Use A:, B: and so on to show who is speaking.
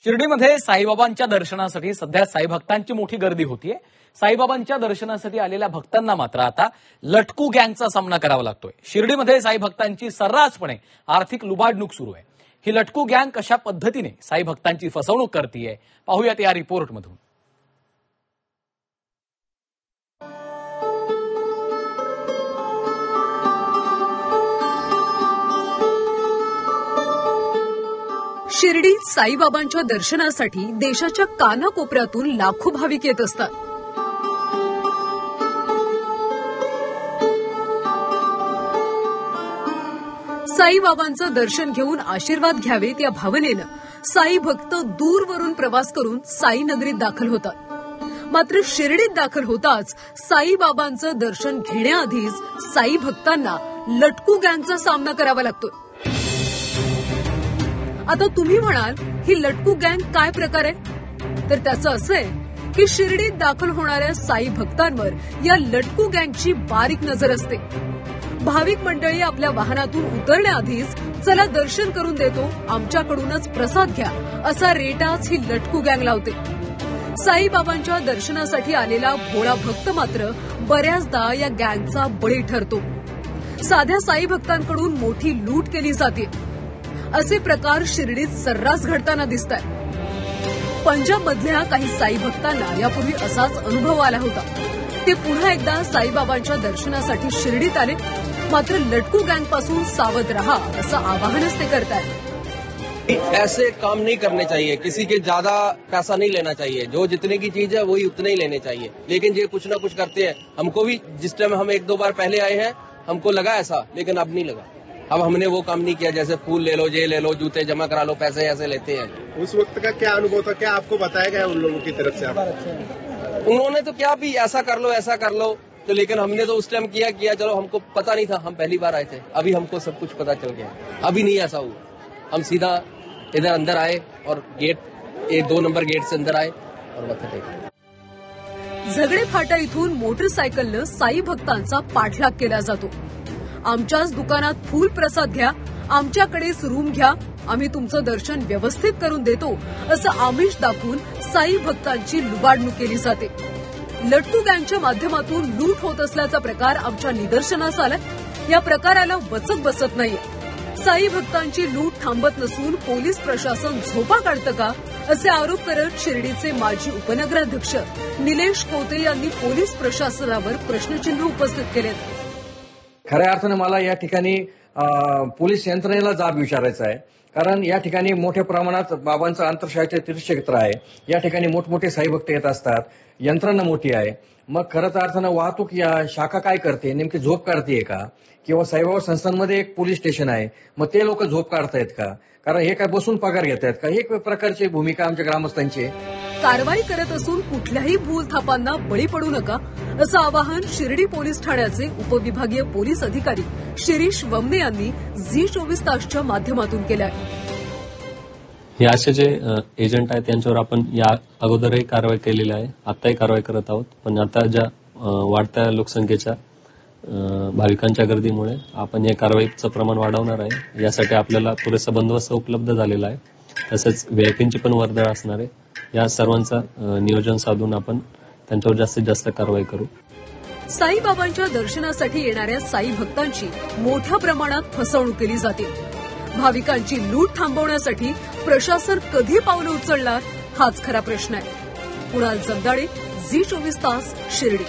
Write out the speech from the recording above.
A: शिर्डीमध्ये साईबाबांच्या दर्शनासाठी सध्या साईभक्तांची मोठी गर्दी होतीये। साईबाबांच्या दर्शनासाठी आलेल्या भक्तांना मात्र आता लटकू गँगचा सामना करावा लागतोय। शिर्डीमध्ये साईभक्तांची सर्रासपणे आर्थिक लुबाडणूक सुरू आहे। ही लटकू गँग कशा पद्धतीने साईभक्तांची फसवणूक करतीये पाहूयात या रिपोर्टमधून।
B: शिर्डीत साईबाबांच्या दर्शनासाठी देशाच्या कानाकोपऱ्यातून लाखो भाविक येत असतात। साईबाबांचं दर्शन घेऊन आशीर्वाद घ्यावेत या भावनेनं साई भक्त दूरवरून प्रवास करून साई नगरीत दाखल होतात। मात्र शिर्डीत दाखल होताच साईबाबांचं दर्शन घेण्याआधीच साई भक्तांना लटकू गँगचा सामना करावा लागतो। आता तुम्ही म्हणाल ही लटकू गँग काय प्रकार आहे? तर त्याचं असं आहे की शिर्डीत दाखल होणाऱ्या साई भक्तांवर या लटकू गँगची बारीक नजर असते। भाविक मंडळी आपल्या वाहनातून उतरण्याआधीच चला दर्शन करून देतो, आमच्याकडूनच प्रसाद घ्या असा रेटाच ही लटकू गँग लावते। साईबाबांच्या दर्शनासाठी आलेला भोळा भक्त मात्र बऱ्याचदा या गँगचा बळी ठरतो। साध्या साई भक्तांकडून मोठी लूट केली जाते। असे प्रकार शिर्डीत सर्रास घडताना दिसतात। पंजाबमधल्या काही साई भक्तांना यापूर्वी असाच अनुभव आला होता। ते पुन्हा एकदा साईबाबांच्या दर्शनासाठी शिर्डीत आले, मात्र लटकू गँगपासून सावध रहा असं आवाहनच ते करतायत।
C: ऐसे काम नहीं करने चाहिए, किसी के ज्यादा पैसा नहीं लेना चाहिए, जो जितने की चीज है वही उतने ही लेने चाहिए। लेकिन ये कुछ ना कुछ करते हैं। हमको भी जिस टाइम हम 1-2 बार पहले आए हैं हमको लगा ऐसा, लेकिन अब नहीं लगा। अब हमने वो काम नहीं किया, जैसे फूल ले लो, ये ले लो, जूते जमा करा लो, पैसे ऐसे लेते हैं।
D: उस वक्त का क्या अनुभव था, क्या आपको बताया गया उन लोगों की तरफ से?
C: उन्होंने तो क्या भी ऐसा कर लो ऐसा कर लो, तो लेकिन हमने तो उस टाइम किया चलो, हमको पता नहीं था, हम पहली बार आए थे। अभी हमको सब कुछ पता चल गया, अभी नहीं ऐसा हुआ। हम सीधा इधर अंदर आए और गेट 2 नंबर गेट से अंदर आए और मत्था टेका।
B: झगडे फाटा इथून मोटरसायकलनं साई भक्तांचा पाठलाग केला जातो। आमच्याच दुकानात फूल प्रसाद घ्या, आमच्याकडेच रूम घ्या, आम्ही तुमचं दर्शन व्यवस्थित करून देतो असं आमिष दाखवून साई भक्तांची लुबाडणूक केली जाते। लटकू गँगच्या माध्यमातून लूट होत असल्याचा प्रकार आमच्या निदर्शनास आलाय। या प्रकाराला वचक बसत नाहीये। साई भक्तांची लूट थांबत नसून पोलीस प्रशासन झोपा काढतं का असे आरोप करत शिर्डीचे माजी उपनगराध्यक्ष निलेश कोते यांनी पोलीस प्रशासनावर प्रश्नचिन्ह उपस्थित केलेत।
E: खऱ्या अर्थाने मला या ठिकाणी पोलीस यंत्रणेला जाब विचारायचा आहे, कारण या ठिकाणी मोठ्या प्रमाणात बाबांचं आंतरशाहीचे तीर्थक्षेत्र आहे। या ठिकाणी मोठमोठे साईभक्त येत असतात, यंत्रणा मोठी आहे। मग खरंच अर्थानं वाहतूक या शाखा काय करते, नेमकी झोप काढतेय का? किंवा साईबाबा संस्थांमध्ये एक पोलीस स्टेशन आहे, मग ते लोक झोप काढतायत का? कारण हे काय बसून पगार घेत आहेत का? एक प्रकारची भूमिका आमच्या ग्रामस्थांची।
B: कारवाई करत असून कुठल्याही भूलथापांना बळी पडू नका असं आवाहन शिर्डी पोलीस ठाण्याचे उपविभागीय पोलीस अधिकारी शिरीष वमने यांनी झी24 तासच्या माध्यमातून केलं आहे।
F: हे असे जे एजंट आहेत त्यांच्यावर आपण या अगोदरही कारवाई केलेली आहे, आताही कारवाई करत आहोत। पण आता ज्या वाढत्या लोकसंख्येच्या भाविकांच्या गर्दीमुळे आपण या कारवाईचं प्रमाण वाढवणार आहे। यासाठी आपल्याला पुरेसा बंदोबस्त उपलब्ध झालेला आहे, तसेच व्हीआयपींची पण वर्दळ असणार आहे। या सर्वांचं नियोजन साधून आपण त्यांच्यावर जास्तीत जास्त कारवाई करू।
B: साईबाबांच्या दर्शनासाठी येणाऱ्या साई भक्तांची मोठ्या प्रमाणात फसवणूक केली जाते। भाविकांची लूट थांबवण्यासाठी प्रशासन कधी पावलं उचलणार हाच खरा प्रश्न आहे। कुणाल जगदाळे, झी24 तास, शिर्डी।